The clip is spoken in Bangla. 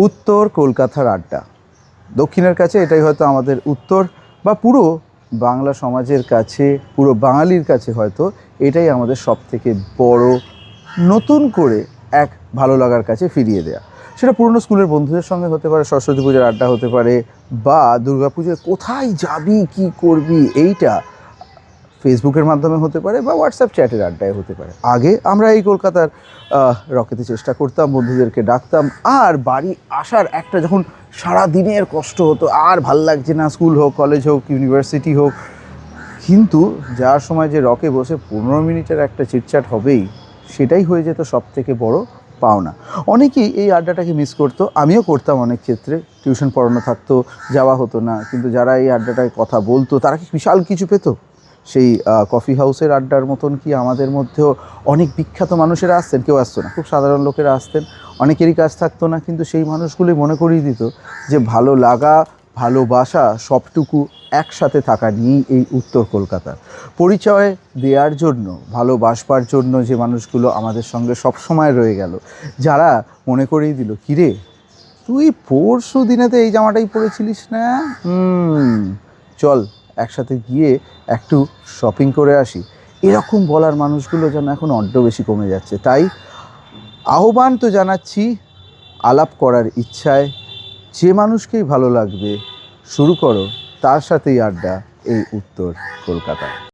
উত্তর কলকাতার আড্ডা। দক্ষিণের কাছে এটাই হয়তো আমাদের উত্তর, বা পুরো বাংলা সমাজের কাছে, পুরো বাঙালির কাছে হয়তো এটাই আমাদের সবথেকে বড় নতুন করে এক ভালো লাগার কাছে ফিরিয়ে দেয়া। সেটা পুরনো স্কুলের বন্ধুদের সঙ্গে হতে পারে, সরস্বতী পুজোর আড্ডা হতে পারে, বা দুর্গা পুজোয় কোথায় যাবি কী করবি এইটা ফেসবুকের মাধ্যমে হতে পারে, বা হোয়াটসঅ্যাপ চ্যাটের আড্ডায় হতে পারে। আগে আমরা এই কলকাতার রকেতে চেষ্টা করতাম, বন্ধুদেরকে ডাকতাম, আর বাড়ি আসার একটা যখন সারা দিনের কষ্ট হতো, আর ভাল লাগছে না, স্কুল হোক, কলেজ হোক, ইউনিভার্সিটি হোক, কিন্তু যাওয়ার সময় যে রকে বসে 15 মিনিটের একটা চিটচ্যাট হবেই, সেটাই হয়ে যেত সব থেকে বড় পাওনা। অনেকেই এই আড্ডাটাকে মিস করতো, আমিও করতাম অনেক ক্ষেত্রে। টিউশন পড়ানো থাকতো, যাওয়া হতো না, কিন্তু যারা এই আড্ডাটায় কথা বলতো তারা কি বিশাল কিছু পেতো। সেই কফি হাউসের আড্ডার মতন কি আমাদের মধ্যেও অনেক বিখ্যাত মানুষেরা আসতেন? কেউ আসতো না, খুব সাধারণ লোকেরা আসতেন, অনেকেরই কাজ থাকতো না, কিন্তু সেই মানুষগুলি মনে করিয়ে দিত যে ভালো লাগা, ভালোবাসা সবটুকু একসাথে থাকা নিয়েই এই উত্তর কলকাতা। পরিচয় দেওয়ার জন্য, ভালোবাসবার জন্য যে মানুষগুলো আমাদের সঙ্গে সবসময় রয়ে গেল, যারা মনে করিয়ে দিল, কিরে তুই পরশু দিনেতে এই জামাটাই পরেছিলিস না, চল একসাথে গিয়ে একটু শপিং করে আসি, এরকম বলার মানুষগুলো যেন এখন অড্ড বেশি কমে যাচ্ছে। তাই আহ্বান তো জানাচ্ছি, আলাপ করার ইচ্ছায় যে মানুষকেই ভালো লাগবে শুরু করো তার সাথেই আড্ডা এই উত্তর কলকাতায়।